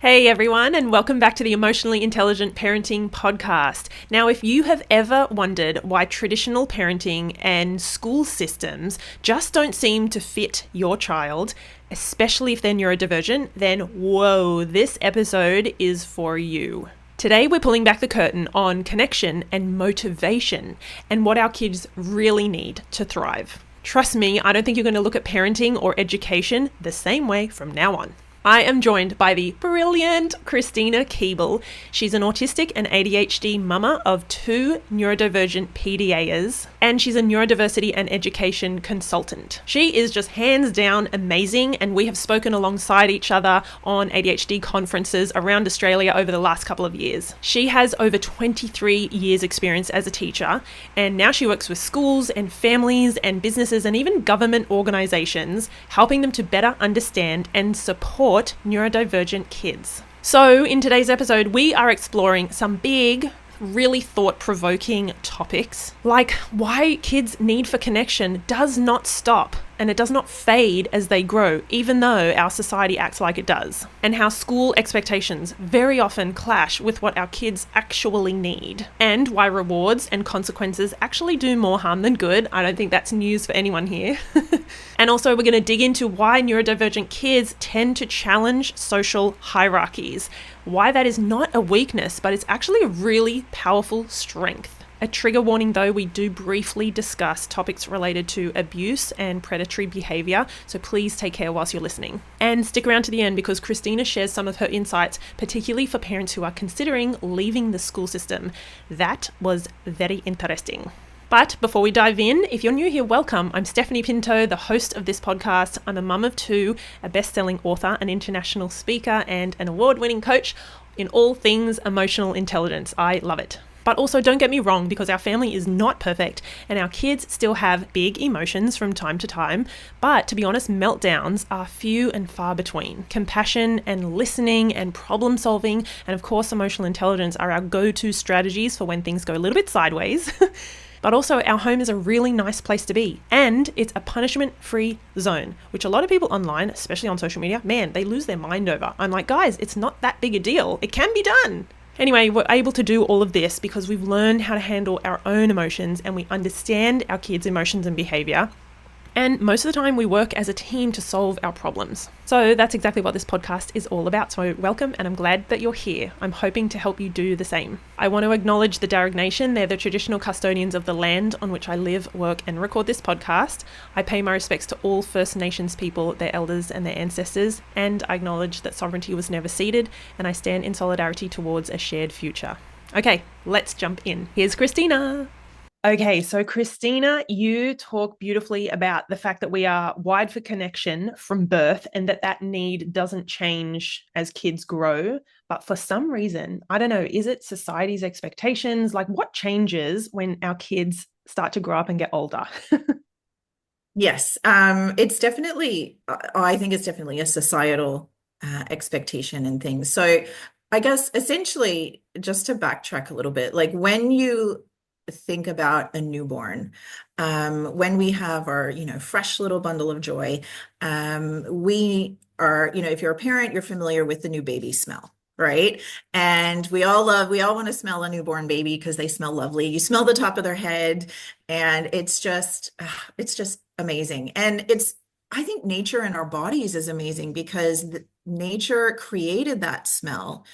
Hey everyone, and welcome back to the Emotionally Intelligent Parenting Podcast. Now, if you have ever wondered why traditional parenting and school systems just don't seem to fit your child, especially if they're neurodivergent, then whoa, this episode is for you. Today, we're pulling back the curtain on connection and motivation and what our kids really need to thrive. Trust me, I don't think you're going to look at parenting or education the same way from now on. I am joined by the brilliant Christina Keeble. She's an autistic and ADHD mama of 2 neurodivergent PDAers, and she's a neurodiversity and education consultant. She is just hands down amazing, and we have spoken alongside each other on ADHD conferences around Australia over the last couple of years. She has over 23 years experience as a teacher, and now she works with schools and families and businesses and even government organizations, helping them to better understand and support neurodivergent kids. So in today's episode, we are exploring some big, really thought-provoking topics, like why kids' need for connection does not stop and it does not fade as they grow, even though our society acts like it does, and how school expectations very often clash with what our kids actually need, and why rewards and consequences actually do more harm than good. I don't think that's news for anyone here. And also we're going to dig into why neurodivergent kids tend to challenge social hierarchies, why that is not a weakness, but it's actually a really powerful strength. A trigger warning though, we do briefly discuss topics related to abuse and predatory behavior, so please take care whilst you're listening. And stick around to the end because Christina shares some of her insights, particularly for parents who are considering leaving the school system. That was very interesting. But before we dive in, if you're new here, welcome. I'm Stephanie Pinto, the host of this podcast. I'm a mum of 2, a best-selling author, an international speaker, and an award-winning coach in all things emotional intelligence. I love it. But also don't get me wrong, because our family is not perfect and our kids still have big emotions from time to time. But to be honest, meltdowns are few and far between. Compassion and listening and problem solving and of course emotional intelligence are our go-to strategies for when things go a little bit sideways. But also our home is a really nice place to be, and it's a punishment-free zone, which a lot of people online, especially on social media, man, they lose their mind over. I'm like, guys, it's not that big a deal. It can be done. Anyway, we're able to do all of this because we've learned how to handle our own emotions and we understand our kids' emotions and behavior. And most of the time we work as a team to solve our problems. So that's exactly what this podcast is all about. So welcome, and I'm glad that you're here. I'm hoping to help you do the same. I want to acknowledge the Darug Nation. They're the traditional custodians of the land on which I live, work, and record this podcast. I pay my respects to all First Nations people, their elders, and their ancestors. And I acknowledge that sovereignty was never ceded, and I stand in solidarity towards a shared future. Okay, let's jump in. Here's Christina. Okay, so Christina, you talk beautifully about the fact that we are wired for connection from birth and that need doesn't change as kids grow. But for some reason, I don't know, is it society's expectations? Like what changes when our kids start to grow up and get older? Yes, it's definitely, I think it's definitely a societal expectation and things. So I guess essentially, just to backtrack a little bit, like when you think about a newborn, when we have our, fresh little bundle of joy, we are, if you're a parent, you're familiar with the new baby smell, right? And we all want to smell a newborn baby because they smell lovely. You smell the top of their head and it's just amazing. And I think nature in our bodies is amazing because nature created that smell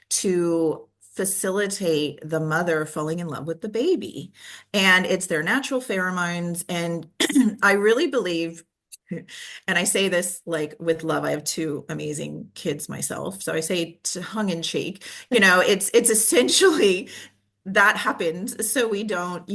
to facilitate the mother falling in love with the baby. And it's their natural pheromones. And I really believe, and I say this like with love, I have 2 amazing kids myself. So I say tongue in cheek, it's essentially that happens so we don't,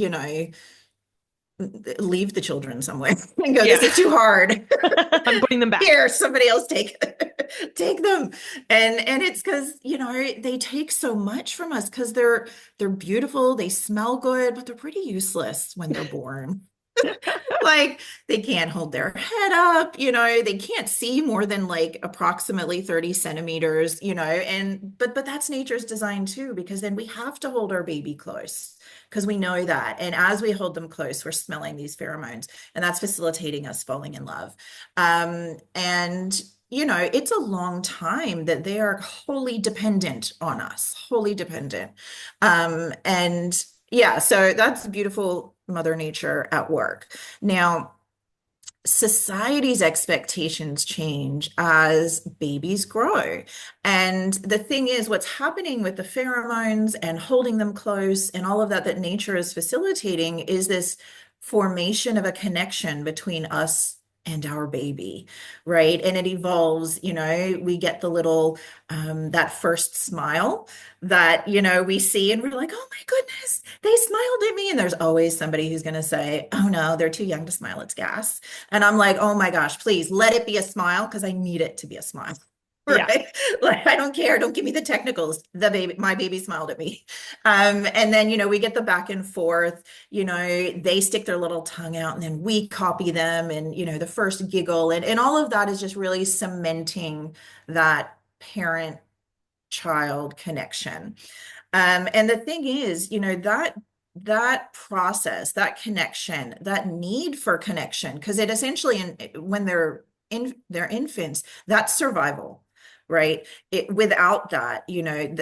leave the children somewhere and go, Yeah. this is too hard. I'm putting them back. Here, somebody else take them. And it's because, they take so much from us because they're beautiful, they smell good, but they're pretty useless when they're born. Like they can't hold their head up, they can't see more than like approximately 30 centimeters, but that's nature's design too, because then we have to hold our baby close because we know that. And as we hold them close, we're smelling these pheromones and that's facilitating us falling in love. And it's a long time that they are wholly dependent on us, wholly dependent. And yeah, so that's beautiful Mother Nature at work. Now, society's expectations change as babies grow. And the thing is, what's happening with the pheromones and holding them close and all of that that nature is facilitating is this formation of a connection between us and our baby, right? And it evolves, we get the little, that first smile that, we see and we're like, oh my goodness, they smiled at me. And there's always somebody who's going to say, oh no, they're too young to smile, it's gas. And I'm like, oh my gosh, please let it be a smile because I need it to be a smile. Yeah. Right. Like, I don't care. Don't give me the technicals. My baby smiled at me. And then, we get the back and forth, they stick their little tongue out and then we copy them and, the first giggle and all of that is just really cementing that parent child connection. And the thing is, that process, that connection, that need for connection, because it essentially, when they're infants, that's survival, right? Without that,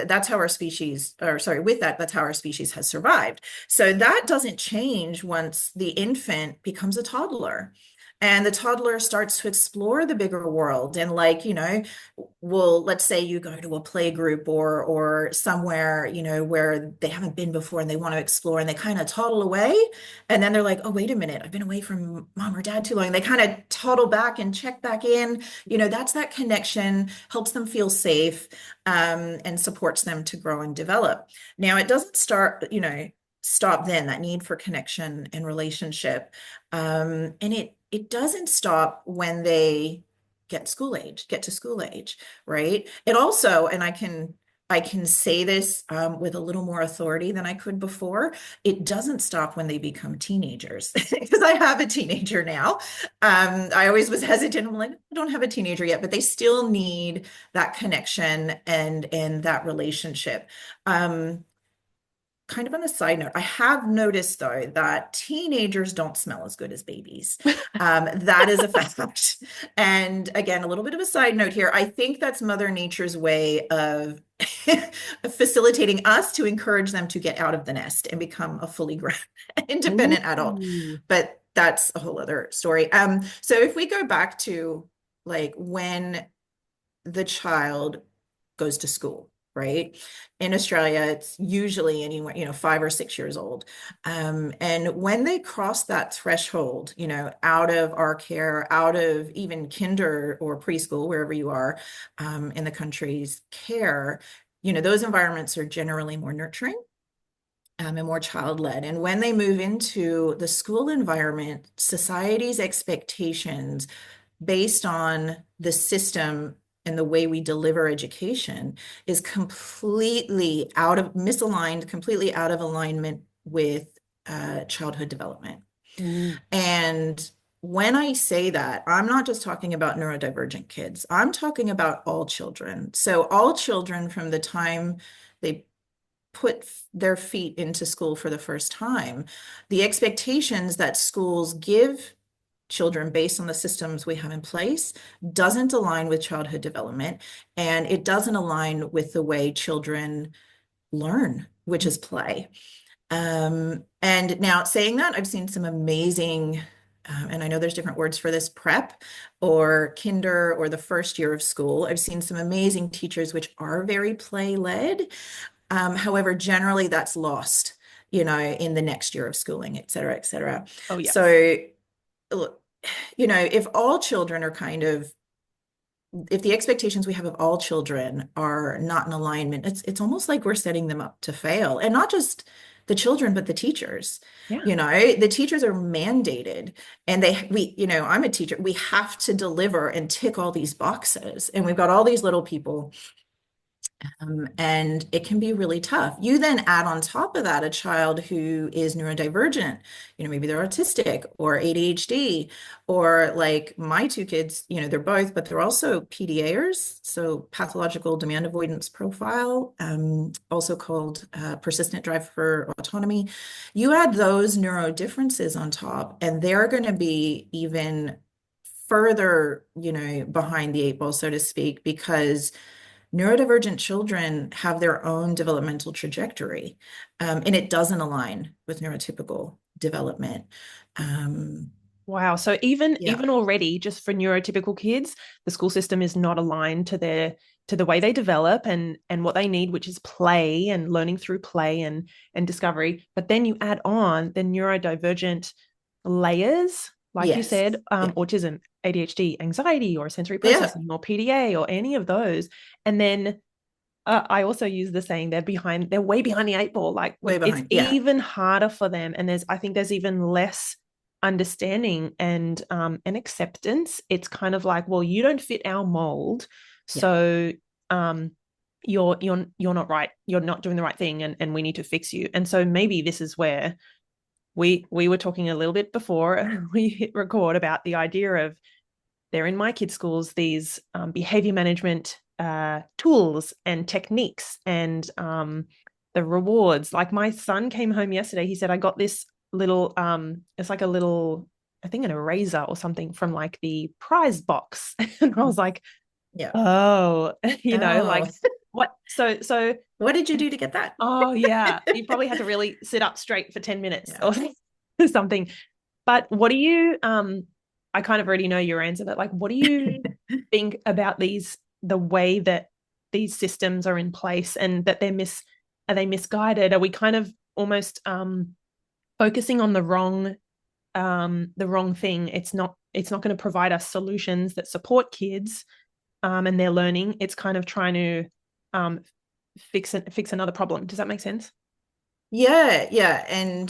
that's how our species, or sorry, with that, that's how our species has survived. So that doesn't change once the infant becomes a toddler. And the toddler starts to explore the bigger world. And let's say you go to a play group or somewhere, where they haven't been before and they want to explore and they kind of toddle away. And then they're like, oh, wait a minute, I've been away from mom or dad too long. They kind of toddle back and check back in. That's that connection, helps them feel safe, and supports them to grow and develop. Now, it doesn't stop then, that need for connection and relationship. And it doesn't stop when they get to school age, right? It also, and I can say this with a little more authority than I could before, it doesn't stop when they become teenagers, because I have a teenager now. I always was hesitant. I'm like, I don't have a teenager yet, but they still need that connection and that relationship. Kind of on a side note, I have noticed though that teenagers don't smell as good as babies. That is a fact. And again, a little bit of a side note here. I think that's Mother Nature's way of facilitating us to encourage them to get out of the nest and become a fully grown, independent adult. Ooh. But that's a whole other story. So if we go back to like when the child goes to school, right? In Australia, it's usually anywhere, 5 or 6 years old. And when they cross that threshold, out of our care, out of even kinder or preschool, wherever you are in the country's care, those environments are generally more nurturing and more child-led. And when they move into the school environment, society's expectations based on the system and the way we deliver education is completely misaligned, completely out of alignment with childhood development. And when I say that, I'm not just talking about neurodivergent kids. I'm talking about all children. So all children from the time they put their feet into school for the first time, the expectations that schools give children based on the systems we have in place doesn't align with childhood development, and it doesn't align with the way children learn, which is play. And now saying that, I've seen some amazing, and I know there's different words for this, prep or kinder or the first year of school. I've seen some amazing teachers which are very play-led. However, generally that's lost, in the next year of schooling, et cetera, et cetera. Oh, yeah. So, if all children are if the expectations we have of all children are not in alignment, it's almost like we're setting them up to fail. And not just the children, but the teachers. Yeah. The teachers are mandated, and I'm a teacher. We have to deliver and tick all these boxes. And we've got all these little people. And it can be really tough. You then add on top of that a child who is neurodivergent, maybe they're autistic or ADHD, or like my two kids, they're both, but they're also PDAers, so pathological demand avoidance profile, also called persistent drive for autonomy. You add those neuro differences on top, and they're going to be even further, behind the eight ball, so to speak, because neurodivergent children have their own developmental trajectory, and it doesn't align with neurotypical development. Wow. So even Yeah. already, just for neurotypical kids, the school system is not aligned to the way they develop and what they need, which is play and learning through play and discovery. But then you add on the neurodivergent layers, like you Yes. said, Yeah. autism, ADHD, anxiety, or sensory Yeah. processing, or PDA, or any of those. And then I also use the saying they're way behind the eight ball. Like Way it's behind. Yeah. even harder for them, and I think there's even less understanding and acceptance. It's kind of like, well, you don't fit our mold, Yeah. so you're not right. You're not doing the right thing, and we need to fix you. And so maybe this is where we were talking a little bit before we hit record about the idea of they're in my kids' schools, these behavior management tools and techniques and the rewards. Like my son came home yesterday, he said, I got this little, it's like a little, I think an eraser or something from like the prize box. And I was like, Yeah. oh, Oh, like what? So, what did you do to get that? oh yeah, you probably had to really sit up straight for 10 minutes Yeah. or something. But what do you I kind of already know your answer, but like what do you think about the way that these systems are in place and that are they misguided? Are we kind of almost focusing on the wrong thing? It's not going to provide us solutions that support kids and their learning. It's kind of trying to um fix another problem. Does that make sense? Yeah. Yeah. And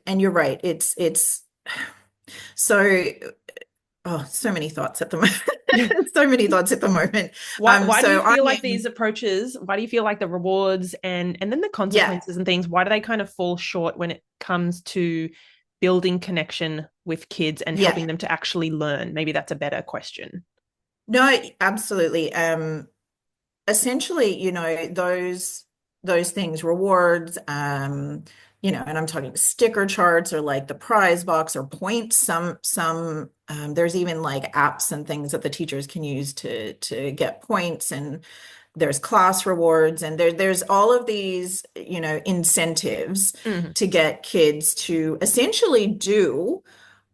you're right. It's so, so many thoughts at the moment. So many thoughts at the moment. Why do you So I feel like am, these approaches, why do you feel like the rewards and then the yeah. consequences and things, why do they kind of fall short when it comes to building connection with kids and Yeah. helping them to actually learn? Maybe that's a better question. No, absolutely. Essentially, those things, rewards, and I'm talking sticker charts or like the prize box or points. Some there's even like apps and things that the teachers can use to get points, and there's class rewards, and there's all of these, incentives Mm-hmm. to get kids to essentially do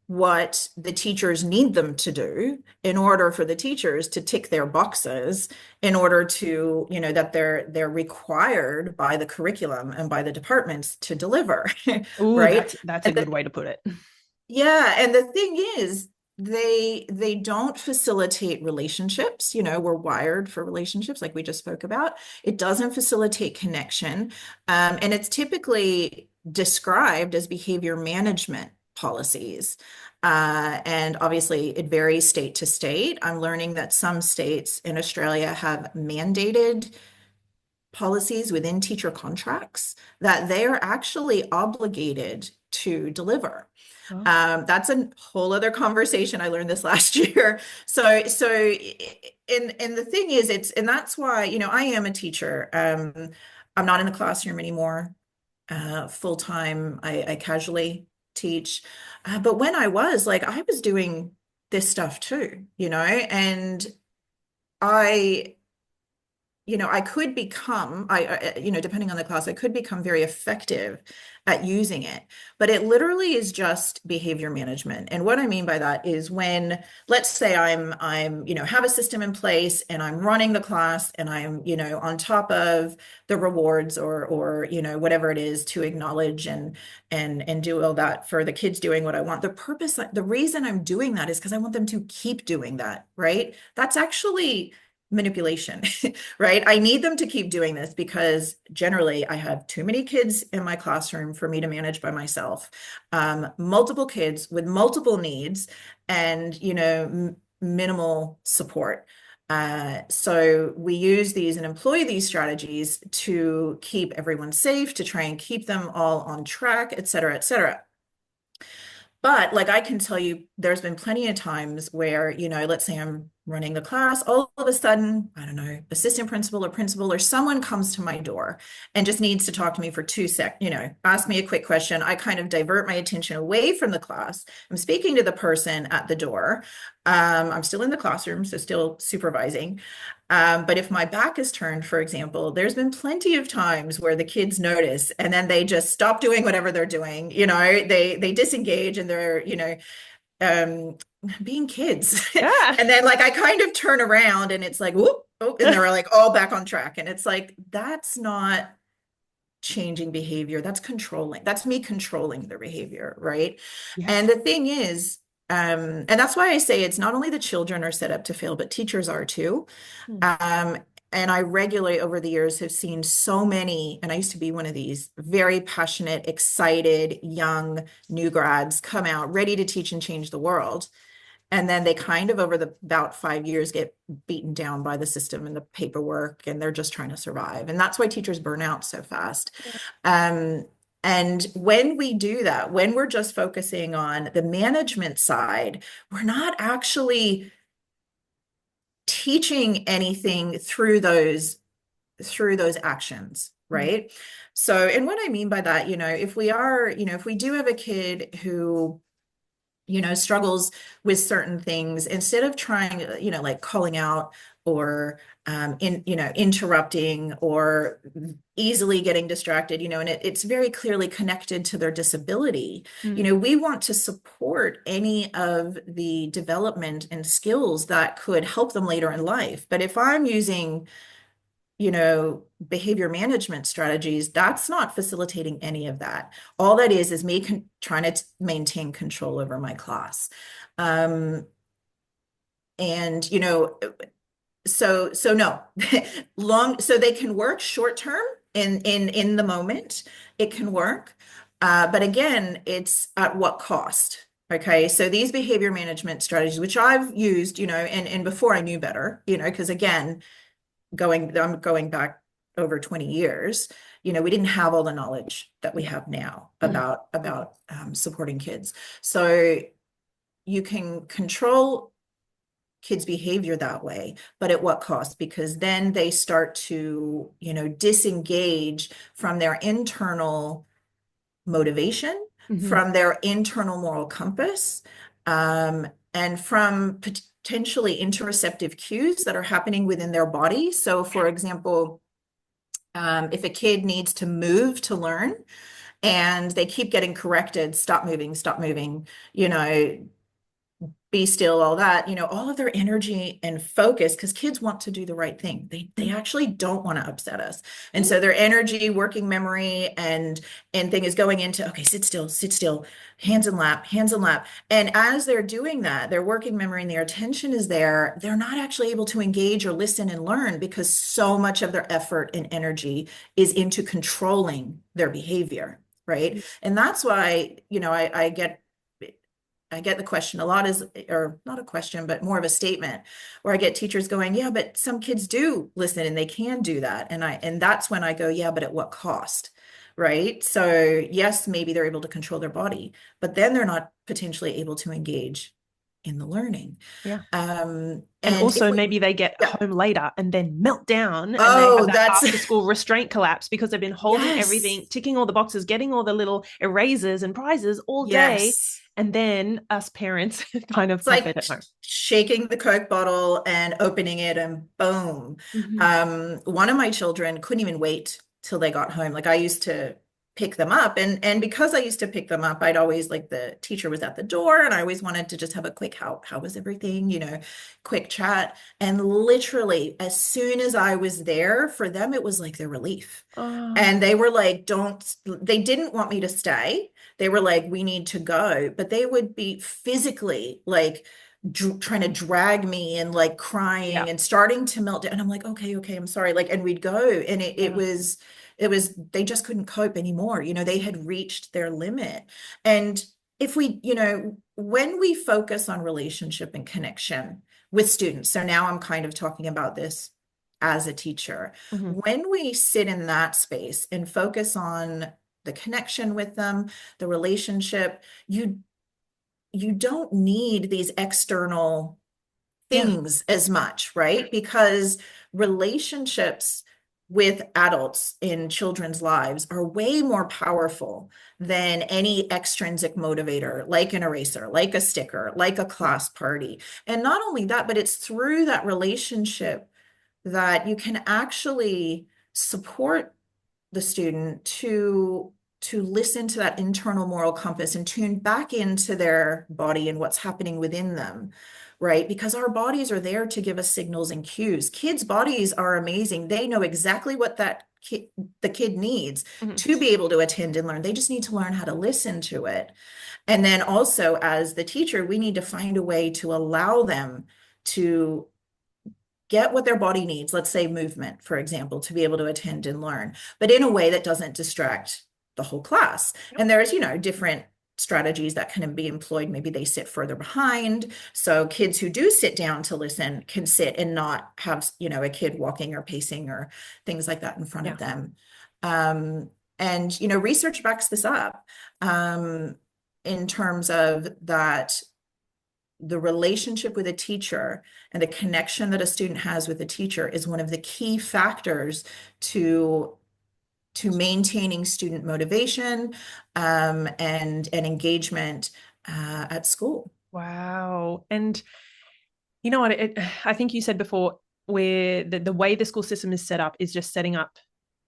what the teachers need them to do in order for the teachers to tick their boxes in order to, that they're required by the curriculum and by the departments to deliver, Ooh, right? that's a And good way to put it. yeah, and the thing is, they don't facilitate relationships. We're wired for relationships, like we just spoke about. It doesn't facilitate connection, and it's typically described as behavior management policies. And obviously, it varies state to state. I'm learning that some states in Australia have mandated policies within teacher contracts that they are actually obligated to deliver. Oh. That's a whole other conversation. I learned this last year. And the thing is, and that's why, I am a teacher. I'm not in the classroom anymore, full time. I casually teach. But when I was like, I was doing this stuff too, and I I could become, depending on the class, I could become very effective at using it. But it literally is just behavior management. And what I mean by that is when, let's say have a system in place and I'm running the class and I'm, on top of the rewards or, whatever it is to acknowledge and do all that for the kids doing what I want. The reason I'm doing that is because I want them to keep doing that, right? That's actually manipulation, right? I need them to keep doing this because generally I have too many kids in my classroom for me to manage by myself. Multiple kids with multiple needs and, minimal support. So we use these and employ these strategies to keep everyone safe, to try and keep them all on track, et cetera, et cetera. But like I can tell you, there's been plenty of times where, let's say I'm running the class. All of a sudden, I don't know, assistant principal or someone comes to my door and just needs to talk to me for 2 seconds, ask me a quick question. I kind of divert my attention away from the class. I'm speaking to the person at the door. I'm still in the classroom, so still supervising. But if my back is turned, for example, there's been plenty of times where the kids notice and then they just stop doing whatever they're doing. They disengage and they're, um, being kids. Yeah. And then like I kind of turn around and it's like, whoop, oh, and they're like all back on track. And it's like, that's not changing behavior. That's controlling. That's me controlling their behavior, right? Yeah. And the thing is, and that's why I say it's not only the children are set up to fail, but teachers are too. Mm. Um, and I regularly over the years have seen so many, and I used to be one of these very passionate, excited, young new grads come out ready to teach and change the world. And then they kind of over the about 5 years get beaten down by the system and the paperwork, and they're just trying to survive. And that's why teachers burn out so fast. Yeah. And when we do that, when we're just focusing on the management side, we're not actually teaching anything through those actions, right? So, and what I mean by that, if we do have a kid who struggles with certain things, instead of trying, like calling out or interrupting or easily getting distracted, and it's very clearly connected to their disability. We want to support any of the development and skills that could help them later in life. But if I'm using behavior management strategies, that's not facilitating any of that. All that is me trying to maintain control over my class. And, so no, so they can work short term in the moment, it can work. But again, it's at what cost? Okay, so these behavior management strategies, which I've used, and before I knew better, because again, I'm going back over 20 years, we didn't have all the knowledge that we have now about supporting kids. So you can control kids' behavior that way, but at what cost? Because then they start to, disengage from their internal motivation, from their internal moral compass, and from potentially interoceptive cues that are happening within their body. So, for example, if a kid needs to move to learn and they keep getting corrected, stop moving, be still, all that, all of their energy and focus, because kids want to do the right thing. They actually don't want to upset us. And so their energy, working memory, and thing is going into, okay, sit still, hands in lap. And as they're doing that, their working memory and their attention is there. They're not actually able to engage or listen and learn because so much of their effort and energy is into controlling their behavior, right? And that's why, I get the question a lot or not a question, but more of a statement where I get teachers going, yeah, but some kids do listen and they can do that. And that's when I go, yeah, but at what cost? Right. So yes, maybe they're able to control their body, but then they're not potentially able to engage in the learning. Yeah. And also maybe they get home later and then melt down and they Oh, have that after school restraint collapse because they've been holding everything, ticking all the boxes, getting all the little erasers and prizes all day. And then us parents kind of it's like it at home. Shaking the Coke bottle and opening it and boom. One of my children couldn't even wait till they got home. Like I used to pick them up, and because I used to pick them up, I'd always, like, the teacher was at the door and I always wanted to just have a quick how was everything, quick chat. And literally as soon as I was there, for them it was like their relief. And they were like, they didn't want me to stay. They were like, we need to go, but they would be physically like trying to drag me and like crying and starting to melt down. And I'm like, okay, I'm sorry. Like, and we'd go, and it was, they just couldn't cope anymore. They had reached their limit. And if we, when we focus on relationship and connection with students, so now I'm kind of talking about this as a teacher, when we sit in that space and focus on the connection with them, the relationship, you don't need these external Yeah. things as much, right? Because relationships with adults in children's lives are way more powerful than any extrinsic motivator, like an eraser, like a sticker, like a class party. And not only that, but it's through that relationship that you can actually support the student to listen to that internal moral compass and tune back into their body and what's happening within them, right? Because our bodies are there to give us signals and cues. Kids' bodies are amazing. They know exactly what the kid needs Mhm. to be able to attend and learn. They just need to learn how to listen to it. And then also, as the teacher, we need to find a way to allow them to get what their body needs, let's say movement, for example, to be able to attend and learn, but in a way that doesn't distract the whole class. Yep. And there's, different strategies that can be employed. Maybe they sit further behind. So kids who do sit down to listen can sit and not have, a kid walking or pacing or things like that in front Yeah. of them. Um, and, research backs this up in terms of that the relationship with a teacher and the connection that a student has with a teacher is one of the key factors to maintaining student motivation and engagement at school. Wow. And you know what? I think you said before, where the way the school system is set up is just setting up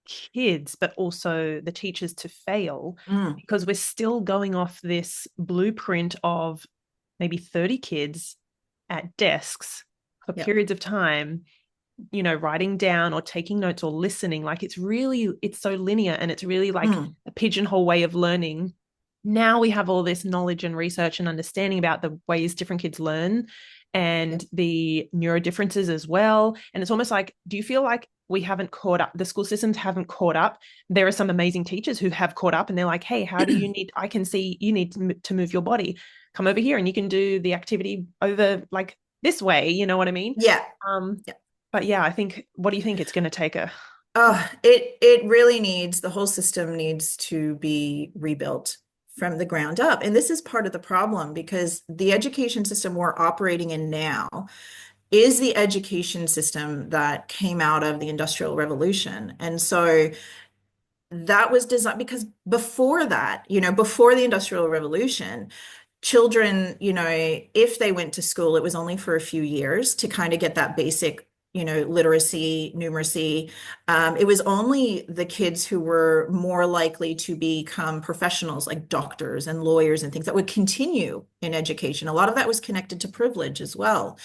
kids, but also the teachers to fail, Mm, because we're still going off this blueprint of maybe 30 kids at desks for yeah. periods of time, writing down or taking notes or listening. Like it's so linear, and it's really like Mm, a pigeonhole way of learning. Now we have all this knowledge and research and understanding about the ways different kids learn yeah. and the neurodifferences as well. And it's almost like, do you feel like we haven't caught up? The school systems haven't caught up. There are some amazing teachers who have caught up, and they're like, hey, how do you need, I can see you need to move your body. Come over here and you can do the activity over like this way. You know what I mean? Yeah. Um, Yeah. but yeah, I think, what do you think it's going to take a, Oh, it really needs, the whole system needs to be rebuilt from the ground up. And this is part of the problem because the education system we're operating in now is the education system that came out of the Industrial Revolution. And so that was designed because before that, before the Industrial Revolution, children, if they went to school, it was only for a few years to kind of get that basic, literacy, numeracy. It was only the kids who were more likely to become professionals like doctors and lawyers and things that would continue in education. A lot of that was connected to privilege as well,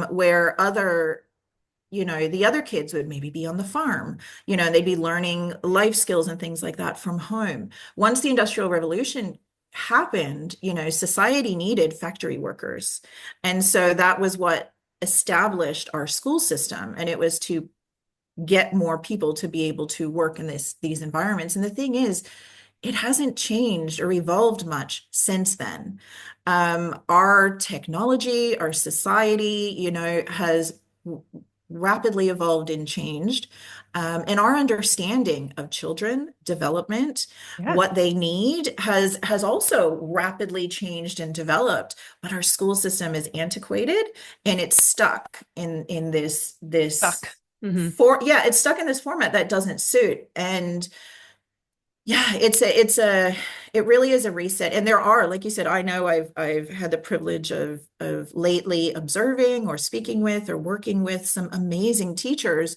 where the other kids would maybe be on the farm, they'd be learning life skills and things like that from home. Once the Industrial Revolution happened, society needed factory workers. And so that was what established our school system. And it was to get more people to be able to work in these environments. And the thing is, it hasn't changed or evolved much since then. Our technology, our society, has rapidly evolved and changed. And our understanding of children development, yeah. what they need has also rapidly changed and developed. But our school system is antiquated and it's stuck in this Stuck. Mm-hmm. it's stuck in this format that doesn't suit. And yeah, it really is a reset. And there are, like you said, I know I've had the privilege of lately observing or speaking with or working with some amazing teachers,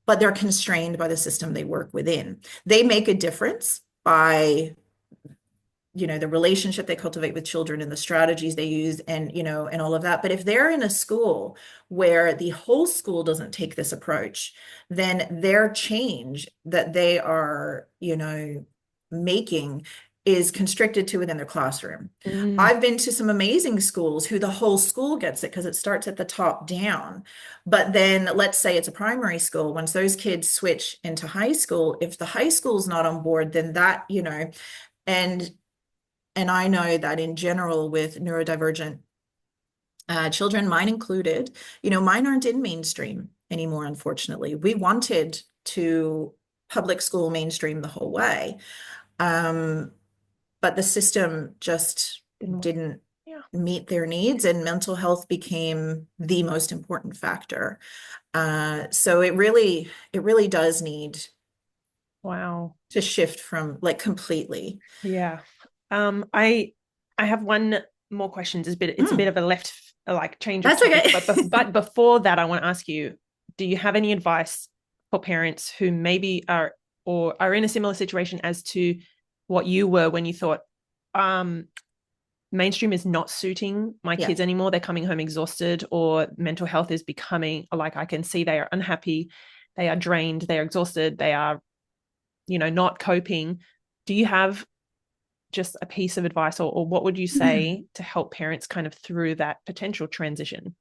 but they're constrained by the system they work within. They make a difference by the relationship they cultivate with children and the strategies they use and all of that. But if they're in a school where the whole school doesn't take this approach, then their change that they are making is constricted to within their classroom. Mm. I've been to some amazing schools who the whole school gets it because it starts at the top down. But then let's say it's a primary school, once those kids switch into high school, if the high school's not on board, then that and I know that in general with neurodivergent children, mine included, mine aren't in mainstream anymore, unfortunately. We wanted to public school mainstream the whole way. But the system just Didn't work. didn't Yeah. meet their needs, and mental health became the most important factor. So it really does need Wow. to shift from like completely. Yeah. I have one more question. It's a bit Mm, of a like change of that's topic, okay. but before that, I want to ask you, do you have any advice for parents who maybe are in a similar situation as to what you were when you thought, um, mainstream is not suiting my Yeah. kids anymore. They're coming home exhausted, or mental health is becoming like, I can see they are unhappy, they are drained, they are exhausted, they are, not coping. Do you have just a piece of advice, or what would you say to help parents kind of through that potential transition?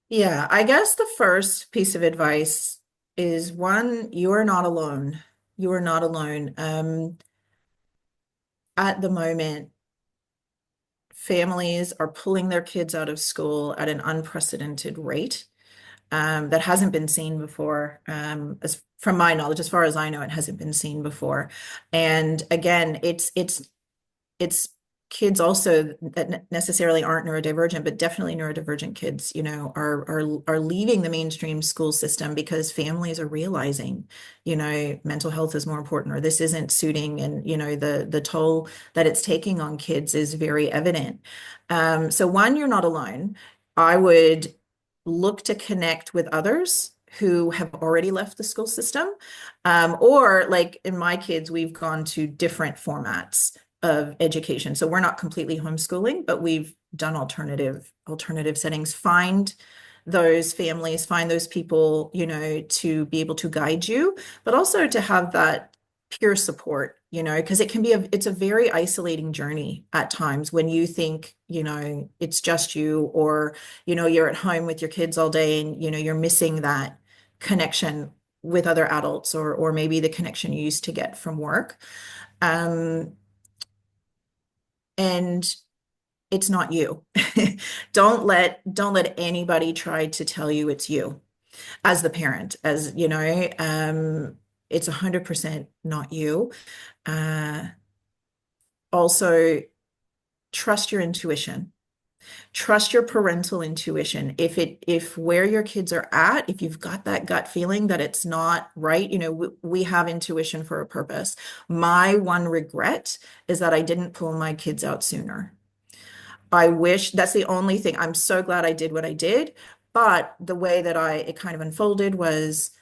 Yeah, I guess the first piece of advice is one, you are not alone. You are not alone. At the moment, families are pulling their kids out of school at an unprecedented rate. That hasn't been seen before. As from my knowledge, as far as I know, it hasn't been seen before. And again, it's kids also that necessarily aren't neurodivergent, but definitely neurodivergent kids, are leaving the mainstream school system because families are realizing, mental health is more important, or this isn't suiting, and the toll that it's taking on kids is very evident. So one, you're not alone. I would look to connect with others who have already left the school system. Or like in my kids, we've gone to different formats of education. So we're not completely homeschooling, but we've done alternative settings. Find those families, find those people, to be able to guide you, but also to have that peer support, because it's a very isolating journey at times when you think, it's just you, or, you're at home with your kids all day and, you're missing that connection with other adults, or maybe the connection you used to get from work. Um, and it's not you. Don't let anybody try to tell you it's you as the parent, as it's 100% not you. uh Also, trust your intuition. Trust your parental intuition. If where your kids are at, if you've got that gut feeling that it's not right, we have intuition for a purpose. My one regret is that I didn't pull my kids out sooner. I wish that's the only thing. I'm so glad I did what I did. But the way that it kind of unfolded was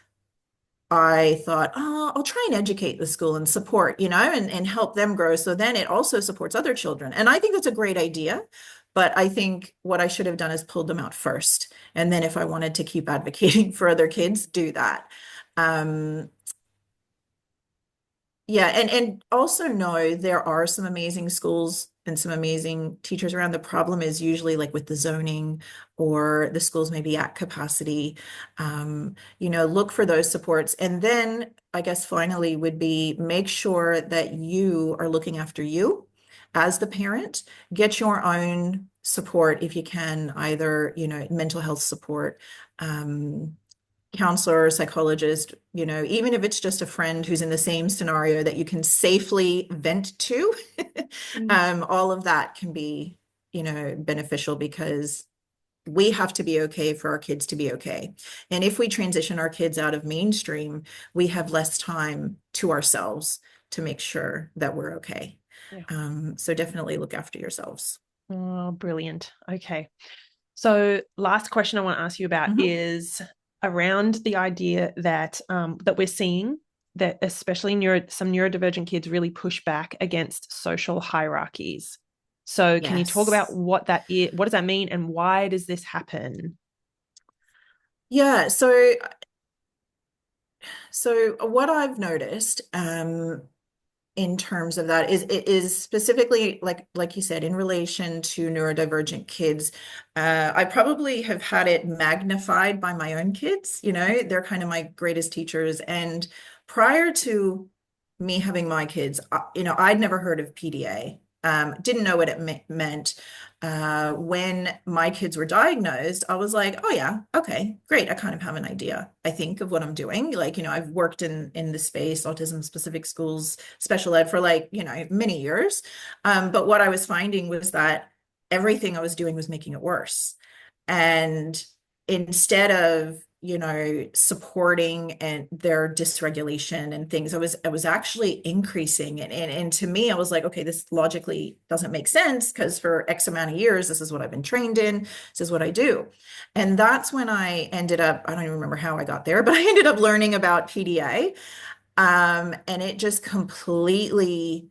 I thought, oh, I'll try and educate the school and support, and help them grow. So then it also supports other children. And I think that's a great idea. But I think what I should have done is pulled them out first. And then if I wanted to keep advocating for other kids, do that. Um, yeah, and also know there are some amazing schools and some amazing teachers around. The problem is usually like with the zoning, or the schools may be at capacity. Look for those supports. And then I guess finally would be make sure that you are looking after you as the parent. Get your own support if you can, either, mental health support, counselor or psychologist, even if it's just a friend who's in the same scenario that you can safely vent to. All of that can be, beneficial, because we have to be okay for our kids to be okay. And if we transition our kids out of mainstream, we have less time to ourselves to make sure that we're okay. Yeah. So definitely look after yourselves. Oh, brilliant. Okay. So, last question I want to ask you about Mhm. is around the idea that we're seeing that especially some neurodivergent kids really push back against social hierarchies. So, can you talk about Yes. what that is? What does that mean, and why does this happen? Yeah. So what I've noticed, in terms of that, is specifically like you said, in relation to neurodivergent kids. I probably have had it magnified by my own kids. They're kind of my greatest teachers. And prior to me having my kids, I'd never heard of PDA. Didn't know what it meant. When my kids were diagnosed, I was like, oh yeah, okay, great. I kind of have an idea, I think, of what I'm doing. Like, I've worked in the space, autism specific schools, special ed, for like, many years. But what I was finding was that everything I was doing was making it worse. And instead of, supporting and their dysregulation and things, I was actually increasing it. And to me, I was like, okay, this logically doesn't make sense, because for X amount of years, this is what I've been trained in. This is what I do. And that's when I ended up, I don't even remember how I got there, but I ended up learning about PDA. And it just completely,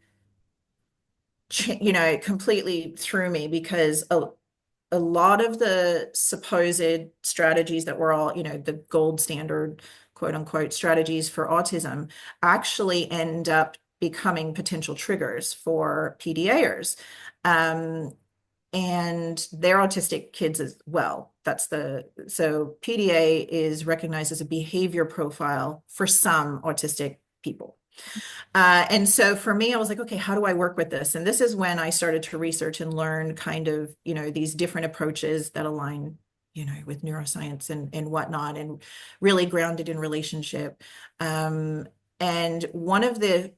completely threw me, because a lot of the supposed strategies that were all, the gold standard, quote unquote, strategies for autism actually end up becoming potential triggers for PDAers. And they're autistic kids as well. So PDA is recognized as a behavior profile for some autistic people. And so for me, I was like, okay, how do I work with this? And this is when I started to research and learn kind of, these different approaches that align, with neuroscience and whatnot, and really grounded in relationship. And one of the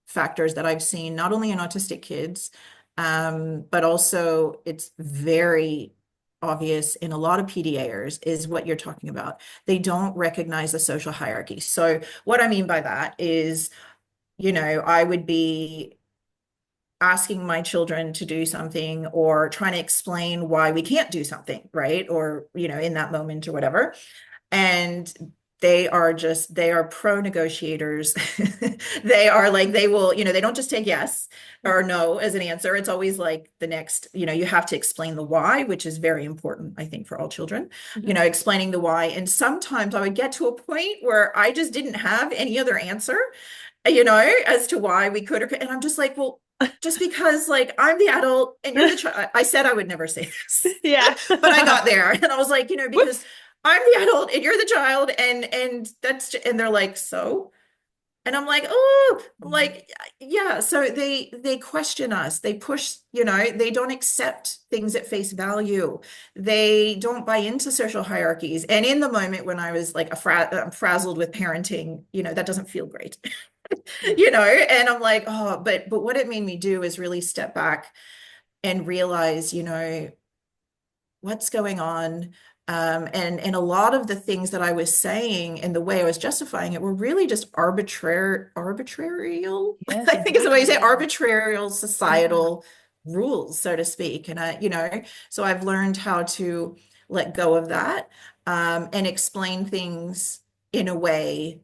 factors that I've seen, not only in autistic kids, but also it's very obvious in a lot of PDAers, is what you're talking about. They don't recognize the social hierarchy. So what I mean by that is, I would be asking my children to do something, or trying to explain why we can't do something, right? Or, in that moment or whatever. And they are pro negotiators. They are like, they will, they don't just take yes or no as an answer. It's always like the next, you have to explain the why, which is very important, I think, for all children, explaining the why. And sometimes I would get to a point where I just didn't have any other answer, as to why we could, and I'm just like, well, just because, like, I'm the adult and you're the child. I said I would never say this. Yeah. But I got there, and I was like, because I'm the adult and you're the child, and they're like, so, and I'm like, oh, like, yeah. So they question us. They push, they don't accept things at face value. They don't buy into social hierarchies. And in the moment when I was like frazzled with parenting, that doesn't feel great. And I'm like, oh, but what it made me do is really step back and realize, what's going on. And a lot of the things that I was saying and the way I was justifying it were really just arbitrarial. Yes, I think is the way you say, exactly. arbitrarial societal rules, so to speak. And so I've learned how to let go of that, and explain things in a way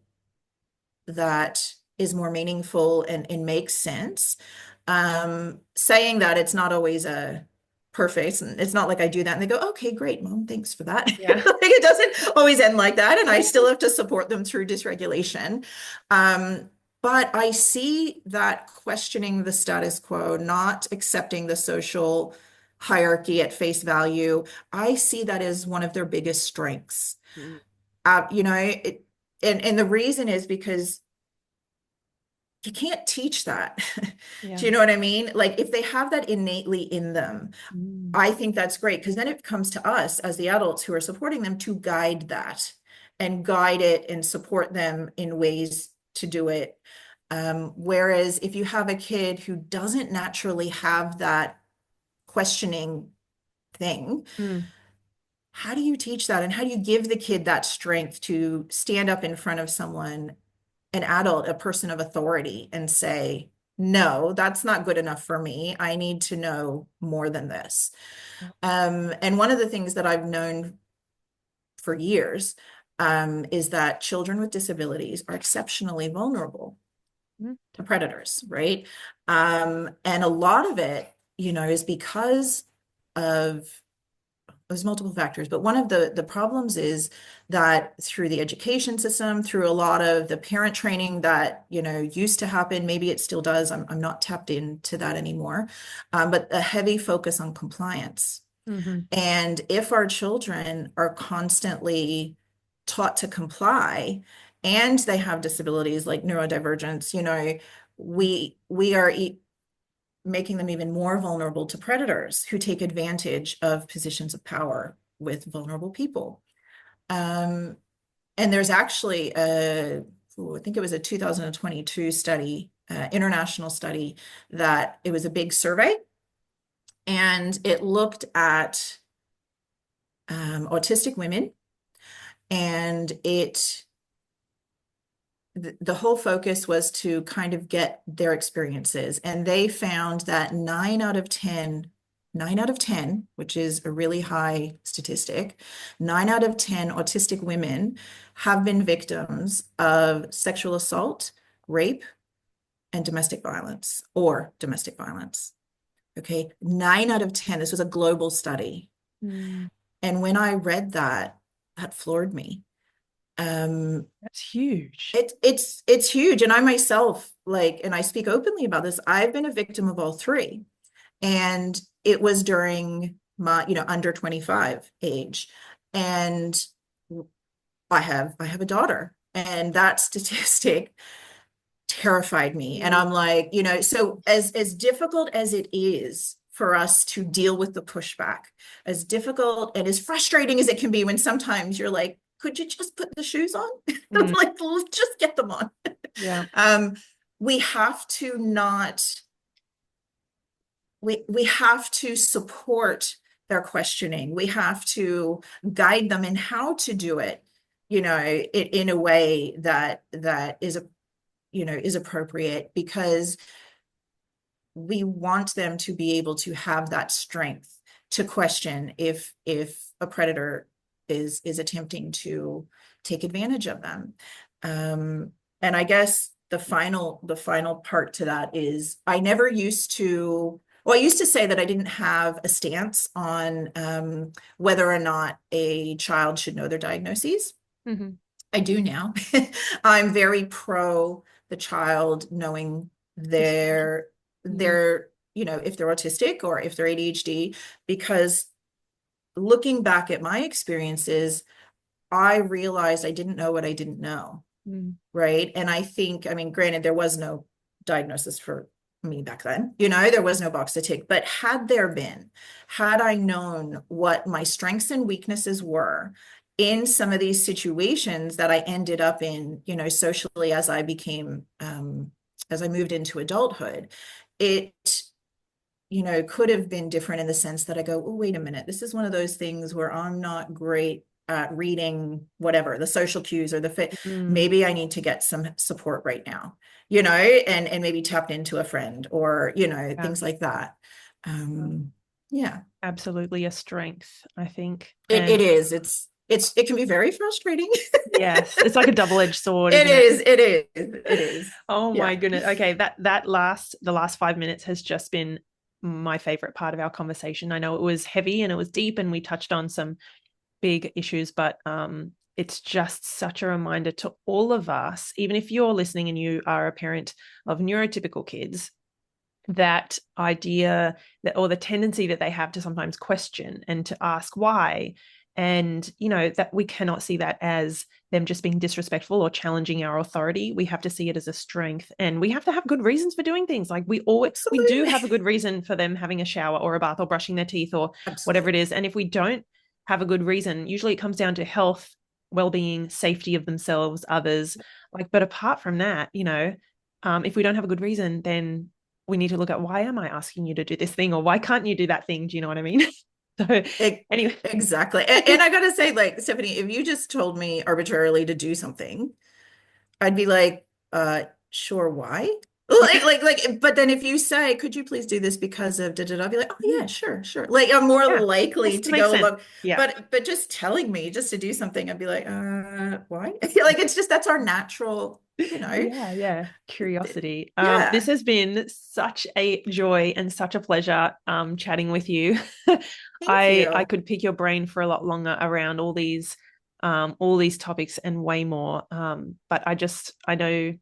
that is more meaningful and makes sense. Saying that, it's not always a perfect, and it's not like I do that and they go, okay, great, mom, thanks for that. Yeah. Like, it doesn't always end like that, and I still have to support them through dysregulation. But I see that questioning the status quo, not accepting the social hierarchy at face value, I see that as one of their biggest strengths. Mm. And the reason is because you can't teach that. Yeah. Do you know what I mean? Like, if they have that innately in them, I think that's great, because then it comes to us as the adults who are supporting them to guide that and guide it and support them in ways to do it. Whereas if you have a kid who doesn't naturally have that questioning thing, how do you teach that? And how do you give the kid that strength to stand up in front of someone, an adult, a person of authority, and say, no, that's not good enough for me. I need to know more than this. And one of the things that I've known for years, is that children with disabilities are exceptionally vulnerable to predators, right? And a lot of it, is because of, there's multiple factors, but one of the problems is that through the education system, through a lot of the parent training that, used to happen, maybe it still does, I'm not tapped into that anymore, but a heavy focus on compliance. And if our children are constantly taught to comply, and they have disabilities like neurodivergence, we are making them even more vulnerable to predators who take advantage of positions of power with vulnerable people. And there's actually I think it was a 2022 study, international study, that it was a big survey and it looked at autistic women, and the whole focus was to kind of get their experiences. And they found that 9 out of 10, which is a really high statistic, 9 out of 10 autistic women have been victims of sexual assault, rape, and domestic violence or domestic violence. Okay, 9 out of 10. This was a global study. Mm, And when I read that, that floored me. that's huge. It's huge. And I myself, like, and I speak openly about this, I've been a victim of all three. And it was during my, under 25 age. And I have a daughter, and that statistic terrified me. And I'm like, so as difficult as it is for us to deal with the pushback, as difficult and as frustrating as it can be when sometimes you're like, could you just put the shoes on? Mm, Like, just get them on. yeah. We have to not, we have to support their questioning. We have to guide them in how to do it, in a way that is appropriate, because we want them to be able to have that strength to question if a predator is attempting to take advantage of them. And I guess the final part to that is, I used to say that I didn't have a stance on whether or not a child should know their diagnoses. Mm-hmm. I do now. I'm very pro the child knowing their if they're autistic or if they're ADHD, because looking back at my experiences, I realized I didn't know what I didn't know. Mm. Right. And I mean, granted, there was no diagnosis for me back then, there was no box to tick, but had I known what my strengths and weaknesses were in some of these situations that I ended up in, socially, as I moved into adulthood, it, could have been different in the sense that I go, oh, wait a minute, this is one of those things where I'm not great at reading whatever the social cues or the fit. Maybe I need to get some support right now, and maybe tap into a friend or, Yeah. things like that. Yeah. Absolutely a strength, I think. It is. It can be very frustrating. Yes, it's like a double-edged sword, It isn't it? is. It is. It is. Oh Yeah. my goodness. Okay, the last 5 minutes has just been my favorite part of our conversation. I know it was heavy and it was deep, and we touched on some big issues, but it's just such a reminder to all of us, even if you're listening and you are a parent of neurotypical kids, that idea that, or the tendency that they have to sometimes question and to ask why. And, that we cannot see that as them just being disrespectful or challenging our authority. We have to see it as a strength, and we have to have good reasons for doing things. Like we do have a good reason for them having a shower or a bath or brushing their teeth or whatever it is. And if we don't have a good reason, usually it comes down to health, well-being, safety of themselves, others. But apart from that, if we don't have a good reason, then we need to look at, why am I asking you to do this thing, or why can't you do that thing? Do you know what I mean? So anyway. Exactly. And I gotta say, like, Stephanie, if you just told me arbitrarily to do something, I'd be like, sure, why? But then if you say, could you please do this because of da da da, I'll be like, oh yeah, sure. Like, I'm more likely to go along. Yeah. But just telling me just to do something, I'd be like, why? Like, it's just, that's our natural, Yeah. Curiosity. Yeah. This has been such a joy and such a pleasure chatting with you. Thank you. I could pick your brain for a lot longer around all these topics and way more. But I know,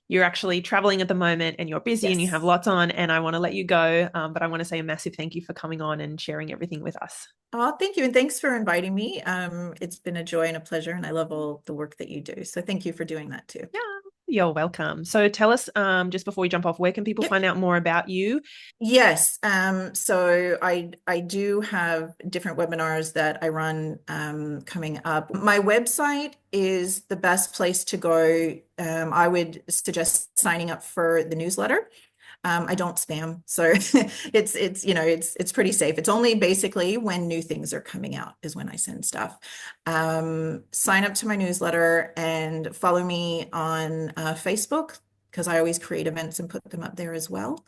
you're actually traveling at the moment and you're busy and you have lots on, and I want to let you go. But I want to say a massive thank you for coming on and sharing everything with us. Oh, thank you. And thanks for inviting me. It's been a joy and a pleasure, and I love all the work that you do. So thank you for doing that too. Yeah, you're welcome. So tell us, just before we jump off, where can people find out more about you? Yes. So I do have different webinars that I run coming up. My website is the best place to go. I would suggest signing up for the newsletter. I don't spam. So it's pretty safe. It's only basically when new things are coming out is when I send stuff. Sign up to my newsletter and follow me on Facebook, because I always create events and put them up there as well.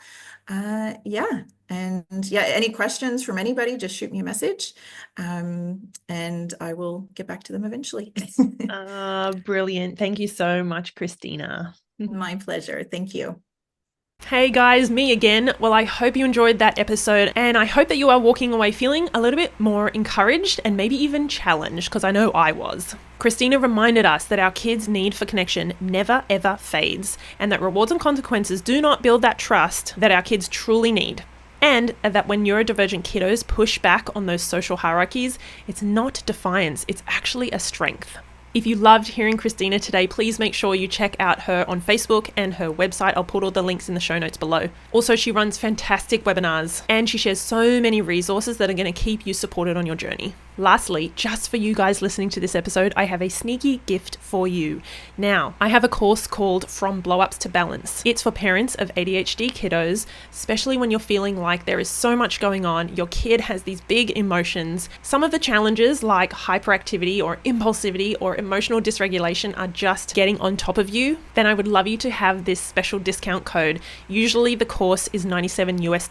Yeah. And yeah, any questions from anybody, just shoot me a message, and I will get back to them eventually. Brilliant. Thank you so much, Christina. My pleasure. Thank you. Hey guys, me again. Well, I hope you enjoyed that episode, and I hope that you are walking away feeling a little bit more encouraged and maybe even challenged, because I know I was. Christina reminded us that our kids' need for connection never ever fades, and that rewards and consequences do not build that trust that our kids truly need. And that when neurodivergent kiddos push back on those social hierarchies, it's not defiance, it's actually a strength. If you loved hearing Christina today, please make sure you check out her on Facebook and her website. I'll put all the links in the show notes below. Also, she runs fantastic webinars and she shares so many resources that are going to keep you supported on your journey. Lastly, just for you guys listening to this episode, I have a sneaky gift for you. Now, I have a course called From Blow-Ups to Balance. It's for parents of ADHD kiddos, especially when you're feeling like there is so much going on. Your kid has these big emotions. Some of the challenges like hyperactivity or impulsivity or emotional dysregulation are just getting on top of you. Then I would love you to have this special discount code. Usually the course is $97 US.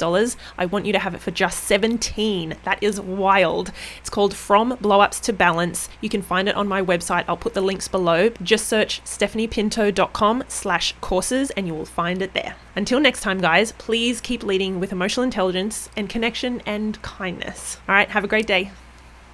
I want you to have it for just 17. That is wild. It's called From Blow-Ups to Balance. You can find it on my website. I'll put the links below. Just search stephaniepinto.com/courses and you will find it there. Until next time, guys, please keep leading with emotional intelligence and connection and kindness. All right, have a great day.